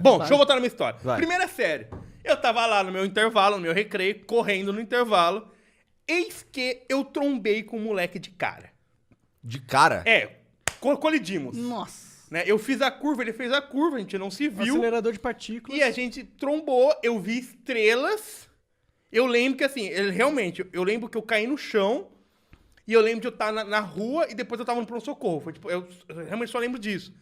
Bom, deixa eu voltar na minha história. Vai. Primeira série. Eu tava lá no meu intervalo, no meu recreio, correndo no intervalo. Eis que eu trombei com um moleque de cara. De cara? Colidimos. Nossa. Né? Eu fiz a curva, ele fez a curva, a gente não se viu. Acelerador de partículas. E a gente trombou, eu vi estrelas. Eu lembro que assim, eu lembro que eu caí no chão. E eu lembro de eu estar na rua e depois eu tava no pronto-socorro. Foi, tipo, eu realmente só lembro disso.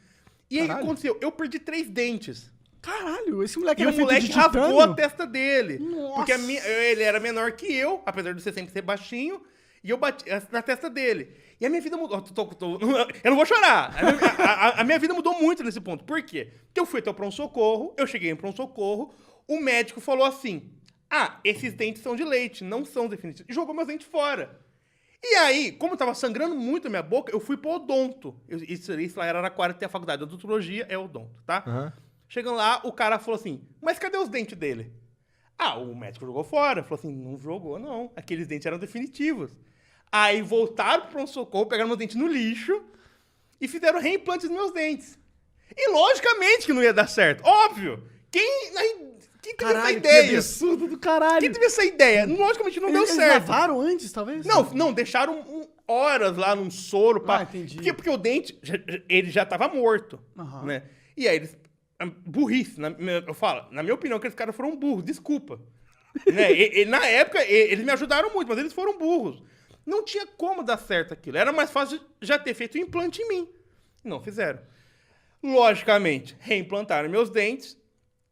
E aí o que aconteceu? Eu perdi 3 dentes. Caralho, esse moleque E era o feito moleque de rasgou titânio. a testa dele. Nossa. Porque ele era menor que eu, apesar de sempre ser baixinho. E eu bati na testa dele. E a minha vida mudou. Eu não vou chorar. A minha vida mudou muito nesse ponto. Por quê? Porque eu fui até o pronto-socorro, eu cheguei no pronto-socorro, o médico falou assim: esses dentes são de leite, não são definitivos. E jogou meus dentes fora. E aí, como tava sangrando muito a minha boca, eu fui pro odonto. Isso lá era Araraquara, tem a faculdade de odontologia, é odonto, tá? Uhum. Chegando lá, o cara falou assim, mas cadê os dentes dele? O médico jogou fora. Falou assim, não jogou, não. Aqueles dentes eram definitivos. Aí voltaram pro pronto-socorro, pegaram meus dentes no lixo e fizeram reimplantes nos meus dentes. E logicamente que não ia dar certo. Óbvio. Quem teve essa ideia? Que absurdo do caralho. Quem teve essa ideia? Logicamente não deu Eles certo. lavaram antes, talvez? Não, deixaram horas lá num soro. Entendi. Porque o dente, ele já tava morto, Aham. né? E aí eles... Burrice, eu falo, na minha opinião, aqueles caras foram burros, desculpa. Né? Na época, eles me ajudaram muito, mas eles foram burros. Não tinha como dar certo aquilo. Era mais fácil já ter feito um implante em mim. Não fizeram. Logicamente, reimplantaram meus dentes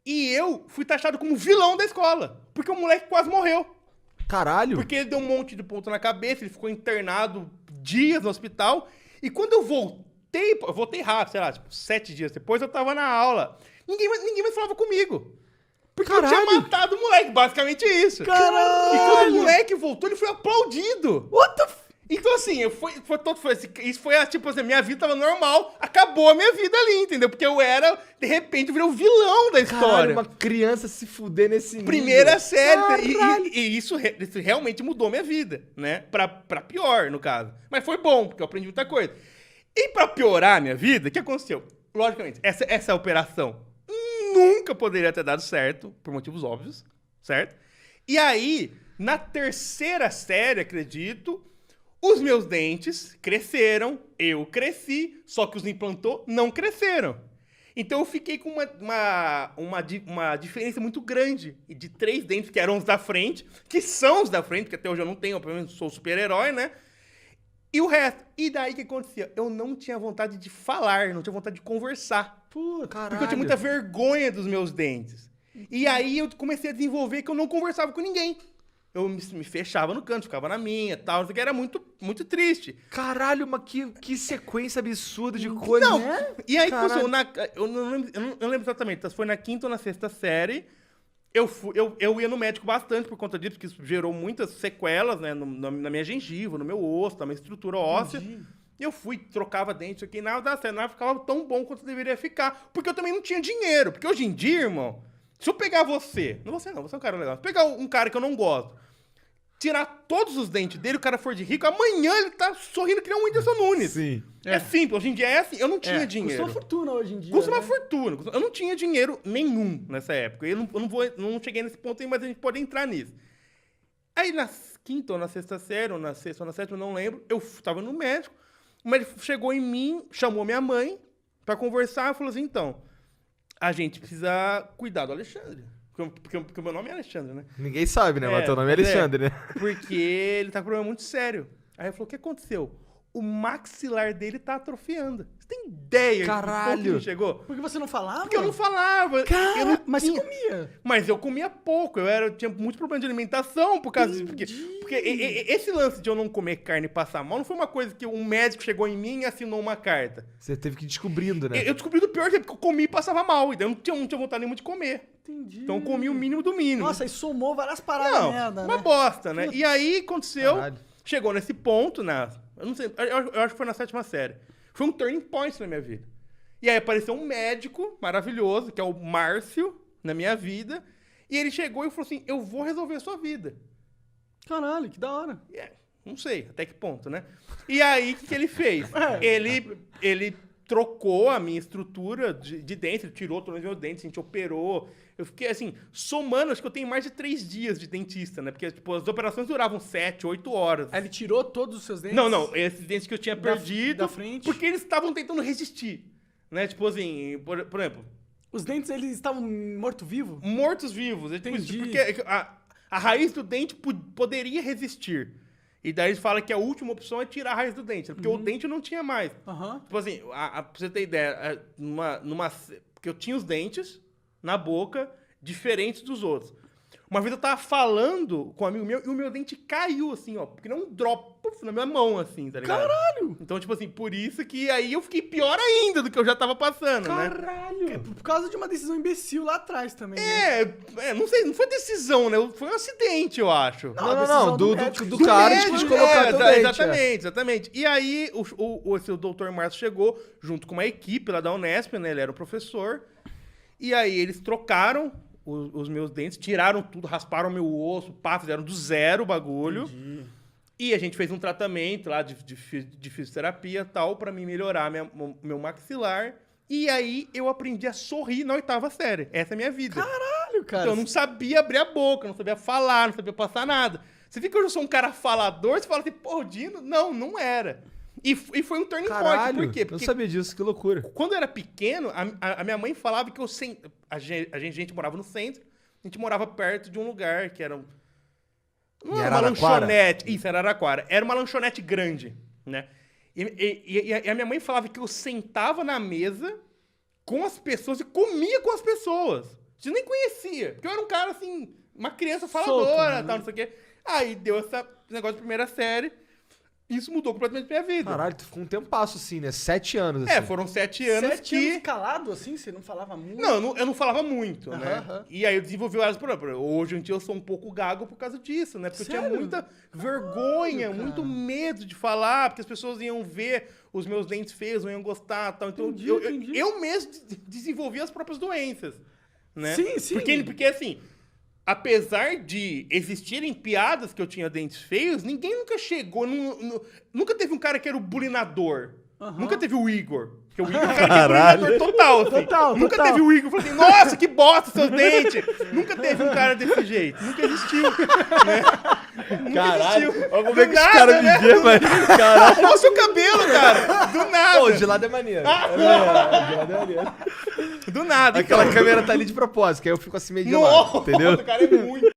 e eu fui taxado como vilão da escola. Porque o moleque quase morreu. Caralho. Porque ele deu um monte de ponto na cabeça, ele ficou internado dias no hospital. E quando eu voltei rápido, sei lá, tipo, 7 dias depois, eu tava na aula. Ninguém mais falava comigo. Porque eu tinha matado o moleque, basicamente isso. Caralho! E quando o moleque voltou, ele foi aplaudido. What the f... Então, assim, isso foi tipo assim, minha vida tava normal, acabou a minha vida ali, entendeu? Porque eu era, de repente, eu virei o vilão da história. Caralho, uma criança se fuder nesse nível. Primeira série. Caralho. E isso realmente mudou minha vida, né? Pra pior, no caso. Mas foi bom, porque eu aprendi muita coisa. E pra piorar a minha vida, o que aconteceu? Logicamente, essa operação nunca poderia ter dado certo, por motivos óbvios, certo? E aí, na terceira série, acredito, os meus dentes cresceram, eu cresci, só que os implantou não cresceram. Então eu fiquei com uma diferença muito grande de 3 dentes, que eram os da frente, que são os da frente, porque até hoje eu não tenho, pelo menos sou super-herói, né? E o resto. E daí o que acontecia? Eu não tinha vontade de falar, não tinha vontade de conversar. Puta, Caralho. Porque eu tinha muita vergonha dos meus dentes. E aí eu comecei a desenvolver que eu não conversava com ninguém. Eu me fechava no canto, ficava na minha e tal. Que era muito, muito triste. Caralho, mas que sequência absurda de coisas. Não, Né? e aí Caralho. eu não lembro exatamente, foi na 5ª ou na 6ª série. Eu ia no médico bastante por conta disso, porque isso gerou muitas sequelas, né, na minha gengiva, no meu osso, na minha estrutura óssea. E eu trocava dente, aqui, nada ficava tão bom quanto deveria ficar. Porque eu também não tinha dinheiro. Porque hoje em dia, irmão, se eu pegar você é um cara legal, se eu pegar um cara que eu não gosto, tirar todos os dentes dele, o cara for de rico, amanhã ele tá sorrindo que nem um Whindersson Nunes. Sim. É simples, hoje em dia é assim, eu não tinha dinheiro. Custa uma fortuna hoje em dia. Custa uma né? fortuna. Eu não tinha dinheiro nenhum nessa época. Eu não cheguei nesse ponto aí, mas a gente pode entrar nisso. Aí na 5ª ou na 6ª série, ou na 6ª ou na 7ª, eu não lembro, eu tava no médico, o médico chegou em mim, chamou minha mãe pra conversar e falou assim, então, a gente precisa cuidar do Alexandre. Porque o meu nome é Alexandre, né? Ninguém sabe, né? Mas teu nome é pois Alexandre, né? Porque ele tá com um problema muito sério. Aí ele falou, o que aconteceu? O maxilar dele tá atrofiando. Você tem ideia de Caralho. como ele chegou? Porque você não falava? Porque eu não falava. Cara, eu não mas você tinha- comia. Mas eu comia pouco. Eu tinha muito problema de alimentação por causa disso. Porque esse lance de eu não comer carne e passar mal não foi uma coisa que um médico chegou em mim e assinou uma carta. Você teve que ir descobrindo, né? Eu descobri do pior jeito, porque eu comi e passava mal. Então eu não tinha vontade nenhuma de comer. Entendi. Então eu comi o mínimo do mínimo. Nossa, aí somou várias paradas Não, merda, uma né? bosta, né? E aí aconteceu, Caralho. chegou nesse ponto, eu não sei, eu acho que foi na 7ª série. Foi um turning point na minha vida. E aí apareceu um médico maravilhoso, que é o Márcio, na minha vida, e ele chegou e falou assim, eu vou resolver a sua vida. Caralho, que da hora. Não sei até que ponto, né? E aí, o que ele fez? Ele trocou a minha estrutura de dente, ele tirou todos os meus dentes, a gente operou. Eu fiquei, assim, somando, acho que eu tenho mais de 3 dias de dentista, né? Porque, tipo, as operações duravam 7, 8 horas. Aí ele tirou todos os seus dentes? Não, esses dentes que eu tinha perdido, da frente? porque eles estavam tentando resistir, né? Tipo assim, por exemplo, Os dentes, eles estavam morto-vivo? mortos-vivos. É tipo isso, Entendi. porque a raiz do dente poderia resistir. E daí eles falam que a última opção é tirar a raiz do dente, porque o dente não tinha mais. Aham. Tipo assim, pra você ter ideia, porque eu tinha os dentes na boca diferentes dos outros. Uma vez eu tava falando com um amigo meu e o meu dente caiu, assim, ó. Porque não um drop puf, na minha mão, assim, tá ligado? Caralho! Então, tipo assim, por isso que aí eu fiquei pior ainda do que eu já tava passando, né? Caralho! Por causa de uma decisão imbecil lá atrás também, né? Não sei, não foi decisão, né? Foi um acidente, eu acho. Não, do médico. cara de médico, colocar teu dente. exatamente. E aí, o doutor Márcio chegou junto com uma equipe lá da Unesp, né? Ele era o professor. E aí, eles trocaram os meus dentes, tiraram tudo, rasparam meu osso, fizeram do zero o bagulho. Entendi. E a gente fez um tratamento lá de fisioterapia e tal, pra mim melhorar meu maxilar. E aí, eu aprendi a sorrir na 8ª série. Essa é a minha vida. Caralho, cara. Então, eu não sabia abrir a boca, não sabia falar, não sabia passar nada. Você vê que eu sou um cara falador, você fala assim, pô, o Dino? Não era. E foi um turning point. Caralho, Por quê? eu não Porque sabia disso, que loucura. quando eu era pequeno, a minha mãe falava que a gente morava no centro, a gente morava perto de um lugar que era... Não Em era uma Araraquara? lanchonete. Isso, era Araraquara. Era uma lanchonete grande, né? E a minha mãe falava que eu sentava na mesa com as pessoas e comia com as pessoas. Você nem conhecia. Porque eu era um cara, assim, uma criança faladora, Solto, né? tal, não sei o quê. Aí deu esse negócio de primeira série. Isso mudou completamente minha vida. Caralho, tu ficou um tempasso assim, né? 7 anos, assim. Foram 7 anos 7 anos que... calado, assim? Você não falava muito? Não, eu não falava muito, né? Aham. E aí eu desenvolvi vários problemas. Hoje em dia eu sou um pouco gago por causa disso, né? Porque eu tinha Sério? muita vergonha, cara. muito medo de falar, porque as pessoas iam ver os meus dentes feios, não iam gostar tal. Então Entendi. eu mesmo desenvolvi as próprias doenças, né? Sim. Porque assim, apesar de existirem piadas que eu tinha dentes feios, ninguém nunca chegou, nunca teve um cara que era o bulinador. Aham. Nunca teve o Igor. Porque o Igor é um cara que é bulinador total, assim. Total. Nunca teve o Igor falando assim, nossa, que bosta seus dentes. Nunca teve um cara desse jeito. Nunca existiu. Né? Caralho, existiu. olha como Do é que os nada, caras né? me vê, mas... Caralho. Olha o seu cabelo, cara. Do nada. Pô, de lado é maneiro. De lado é maneiro. Do nada. Aquela então. câmera tá ali de propósito, que aí eu fico assim meio de Nossa, lado, entendeu? o cara é muito...